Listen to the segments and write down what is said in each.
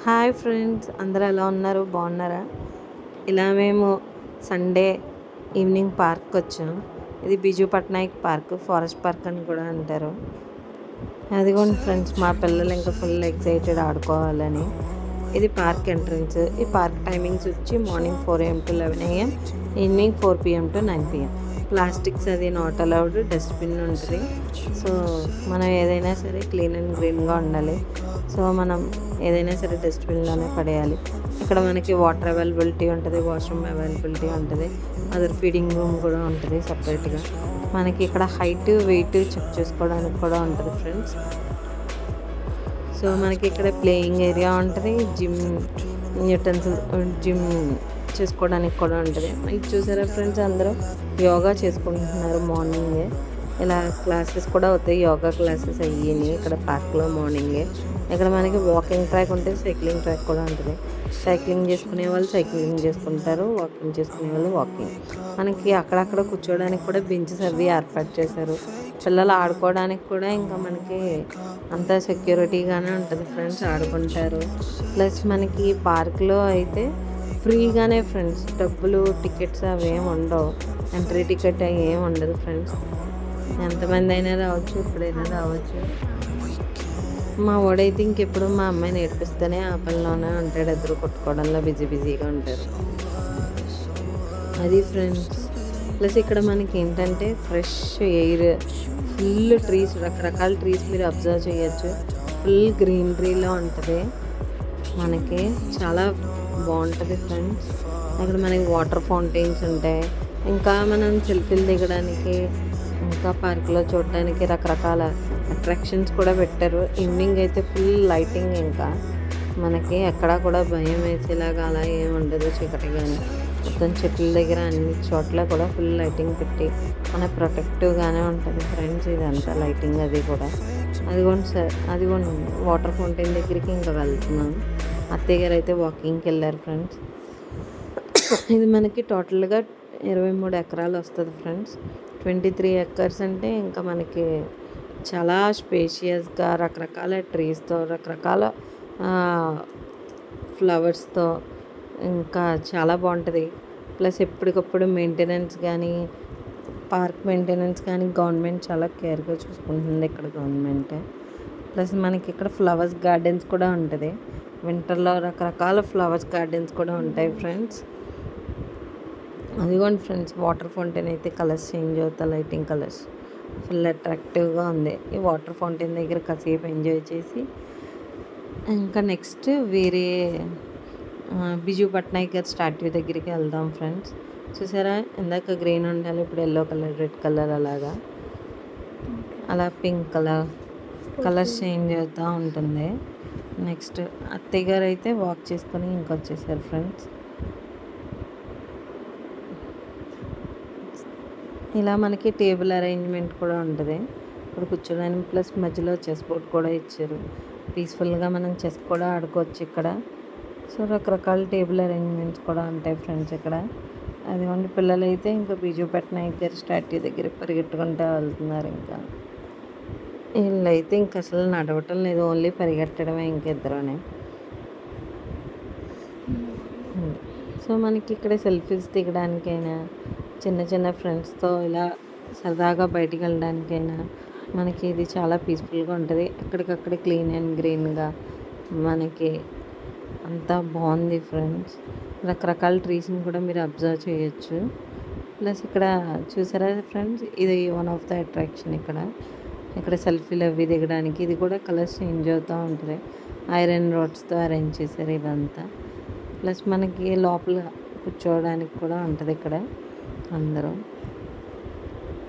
Hi friends, అందరూ ఎలా ఉన్నారు? బాగున్నారా? ఇలా మేము సండే ఈవినింగ్ పార్క్కి వచ్చాం. ఇది Biju Patnaik park, forest park అని కూడా అంటారు. అదిగోండి ఫ్రెండ్స్, మా పిల్లలు ఇంకా ఫుల్ ఎక్సైటెడ్ ఆడుకోవాలని. ఇది పార్క్ ఎంట్రన్స్. ఈ పార్క్ టైమింగ్స్ వచ్చి morning 4 AM to 11 AM, evening 4 PM to 9 PM. Plastics అది నాట్ అలౌడ్, డస్ట్బిన్ ఉంటుంది. సో మనం ఏదైనా సరే క్లీన్ అండ్ గ్రీన్గా ఉండాలి. సో మనం ఏదైనా సరే డస్ట్బిన్లోనే పడేయాలి. ఇక్కడ మనకి వాటర్ అవైలబిలిటీ ఉంటుంది, వాష్రూమ్ అవైలబిలిటీ ఉంటుంది, అదర్ ఫీడింగ్ రూమ్ కూడా ఉంటుంది సపరేట్గా. మనకి ఇక్కడ హైట్ వెయిట్ చెక్ చేసుకోవడానికి కూడా ఉంటుంది ఫ్రెండ్స్. సో మనకి ఇక్కడ ప్లేయింగ్ ఏరియా ఉంటుంది, జిమ్ చేసుకోవడానికి కూడా ఉంటుంది. ఇది చూసారా ఫ్రెండ్స్, అందరూ యోగా చేసుకుంటున్నారు మార్నింగే. ఇలా క్లాసెస్ కూడా అవుతాయి, యోగా క్లాసెస్ అయ్యాయి ఇక్కడ పార్క్లో మార్నింగే. ఇక్కడ మనకి వాకింగ్ ట్రాక్ ఉంటుంది, సైక్లింగ్ ట్రాక్ కూడా ఉంటుంది. సైక్లింగ్ చేసుకునే వాళ్ళు సైక్లింగ్ చేసుకుంటారు, వాకింగ్ చేసుకునే వాళ్ళు వాకింగ్. మనకి అక్కడక్కడ కూర్చోవడానికి కూడా బెంచెస్ అవి ఏర్పాటు చేశారు. పిల్లలు ఆడుకోవడానికి కూడా ఇంకా మనకి అంతా సెక్యూరిటీగానే ఉంటుంది ఫ్రెండ్స్, ఆడుకుంటారు. ప్లస్ మనకి పార్క్లో అయితే ఫ్రీగానే ఫ్రెండ్స్, డబ్బులు టికెట్స్ అవి ఏమి ఉండవు, ఎంట్రీ టికెట్ అవి ఏమి ఉండదు ఫ్రెండ్స్. ఎంతమంది అయినా రావచ్చు, ఎప్పుడైనా రావచ్చు. మా వాడైతే ఇంకెప్పుడు మా అమ్మాయిని నేర్పిస్తేనే ఆ పనిలోనే ఉంటాడు, ఎదురు కొట్టుకోవడంలో బిజీగా ఉంటారు. అది ఫ్రెండ్స్. ప్లస్ ఇక్కడ మనకి ఏంటంటే ఫ్రెష్ ఎయిర్, ఫుల్ ట్రీస్, రకరకాల ట్రీస్ మీరు అబ్జర్వ్ చేయొచ్చు. ఫుల్ గ్రీనరీలో ఉంటుంది, మనకి చాలా బాగుంటుంది ఫ్రెండ్స్. అక్కడ మనకి వాటర్ ఫౌంటైన్స్ ఉంటాయి. ఇంకా మనం సెల్ఫీలు దిగడానికి, ఇంకా పార్క్లో చూడడానికి రకరకాల అట్రాక్షన్స్ కూడా పెట్టారు. ఈవినింగ్ అయితే ఫుల్ లైటింగ్, ఇంకా మనకి ఎక్కడా కూడా భయం వేసేలాగా అలా ఏమి ఉండదు చీకటిగానే. మొత్తం చెట్ల దగ్గర అన్ని చోట్ల కూడా ఫుల్ లైటింగ్ పెట్టి మన ప్రొటెక్టివ్గానే ఉంటుంది ఫ్రెండ్స్. ఇదంతా లైటింగ్ అది కూడా. అదిగోండి సార్, అదిగోండి వాటర్ ఫౌంటైన్ దగ్గరికి ఇంకా వెళ్తున్నాం. అత్తయ్య గారు అయితే వాకింగ్కి వెళ్ళారు ఫ్రెండ్స్. ఇది మనకి టోటల్గా 23 ఎకరాలు వస్తుంది ఫ్రెండ్స్. 23 acres అంటే ఇంకా మనకి చాలా స్పేషియస్గా, రకరకాల ట్రీస్తో, రకరకాల ఫ్లవర్స్తో ఇంకా చాలా బాగుంటుంది. ప్లస్ ఎప్పటికప్పుడు మెయింటెనెన్స్ కానీ, పార్క్ మెయింటెనెన్స్ కానీ గవర్నమెంట్ చాలా కేర్గా చూసుకుంటుంది ఇక్కడ గవర్నమెంట్. ప్లస్ మనకి ఇక్కడ ఫ్లవర్స్ గార్డెన్స్ కూడా ఉంటుంది. వింటర్లో రకరకాల ఫ్లవర్స్ గార్డెన్స్ కూడా ఉంటాయి ఫ్రెండ్స్. అదిగోండి ఫ్రెండ్స్, వాటర్ ఫౌంటైన్ అయితే కలర్స్ చేంజ్ అవుతాయి, లైటింగ్ కలర్స్ ఫుల్ అట్రాక్టివ్గా ఉంది. ఈ వాటర్ ఫౌంటైన్ దగ్గర కాసేపు ఎంజాయ్ చేసి ఇంకా నెక్స్ట్ వేరే బిజు పట్నాయక్ గారి స్టాట్యూ దగ్గరికి వెళ్దాం ఫ్రెండ్స్. చూసారా, ఇందాక గ్రీన్ ఉండాలి, ఇప్పుడు ఎల్లో కలర్, రెడ్ కలర్, అలా పింక్ కలర్స్ చేంజ్ అవుతూ ఉంటుంది. నెక్స్ట్ అత్తయ్య గారు అయితే వాక్ చేసుకొని ఇంకొచ్చేసారు ఫ్రెండ్స్. ఇలా మనకి టేబుల్ అరేంజ్మెంట్ కూడా ఉంటుంది ఇప్పుడు కూర్చోడానికి. ప్లస్ మధ్యలో చెస్ బోర్డ్ కూడా ఇచ్చారు, పీస్ఫుల్గా మనం చెస్ కూడా ఆడుకోవచ్చు ఇక్కడ. సో రకరకాల టేబుల్ అరేంజ్మెంట్స్ కూడా ఉంటాయి ఫ్రెండ్స్ ఇక్కడ. అదిగోండి పిల్లలు అయితే ఇంకా బిజు పట్నాయక్ గారి స్టాట్యూ దగ్గర పరిగెట్టుకుంటూ వెళ్తున్నారు. ఇంకా వీళ్ళైతే ఇంక అసలు నడవటం లేదు, ఓన్లీ పరిగెట్టడమే ఇంకిద్దరునే. సో మనకి ఇక్కడ సెల్ఫీస్ దిగడానికైనా, చిన్న చిన్న ఫ్రెండ్స్తో ఇలా సరదాగా బయటికి వెళ్ళడానికైనా మనకి ఇది చాలా పీస్ఫుల్గా ఉంటుంది. ఎక్కడికక్కడ క్లీన్ అండ్ గ్రీన్గా మనకి అంతా బాగుంది ఫ్రెండ్స్. రకరకాల ట్రీస్ని కూడా మీరు అబ్జర్వ్ చేయొచ్చు. ప్లస్ ఇక్కడ చూసారా ఫ్రెండ్స్, ఇది వన్ ఆఫ్ ద అట్రాక్షన్ ఇక్కడ సెల్ఫీలు అవి దిగడానికి. ఇది కూడా కలర్స్ చేంజ్ అవుతూ ఉంటుంది, ఐరన్ రాడ్స్తో అరేంజ్ చేశారు ఇదంతా. ప్లస్ మనకి లోపల కూర్చోవడానికి కూడా ఉంటుంది ఇక్కడ అందరూ.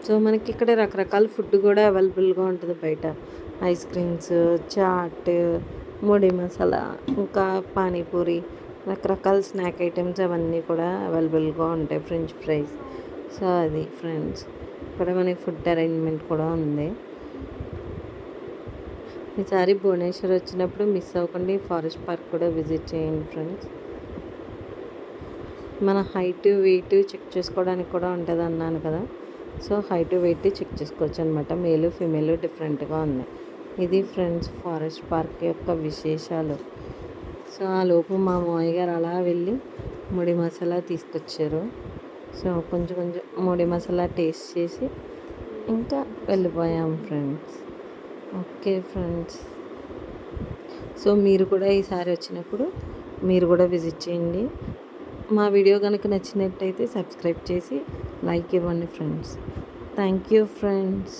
సో మనకి ఇక్కడ రకరకాల ఫుడ్ కూడా అవైలబుల్గా ఉంటుంది బయట. ఐస్ క్రీమ్స్, చాట్, ముడి మసాలా, ఇంకా పానీపూరి, రకరకాల స్నాక్ ఐటమ్స్ అవన్నీ కూడా అవైలబుల్గా ఉంటాయి, ఫ్రెంచ్ ఫ్రైస్. సో అది ఫ్రెండ్స్, ఇక్కడ మనకి ఫుడ్ అరేంజ్మెంట్ కూడా ఉంది. ఈసారి భువనేశ్వర్ వచ్చినప్పుడు మిస్ అవ్వకుండా ఫారెస్ట్ పార్క్ కూడా విజిట్ చేయండి ఫ్రెండ్స్. మన హైట్ వెయిట్ చెక్ చేసుకోవడానికి కూడా ఉంటుంది అన్నాను కదా. సో హైట్ వెయిట్ చెక్ చేసుకోవచ్చు అనమాట, మేలు ఫీమేల్ డిఫరెంట్గా ఉన్నాయి. ఇది ఫ్రెండ్స్ ఫారెస్ట్ పార్క్ యొక్క విశేషాలు. సో ఆ లోపు మా మావయ్య గారు అలా వెళ్ళి ముడి మసాలా తీసుకొచ్చారు. సో కొంచెం కొంచెం ముడి మసాలా టేస్ట్ చేసి ఇంకా వెళ్ళిపోయాం ఫ్రెండ్స్. Okay friends. సో మీరు కూడా ఈసారి వచ్చినప్పుడు మీరు కూడా విజిట్ చేయండి. మా వీడియో కనుక నచ్చినట్టయితే సబ్స్క్రైబ్ చేసి లైక్ ఇవ్వండి ఫ్రెండ్స్. Thank you friends.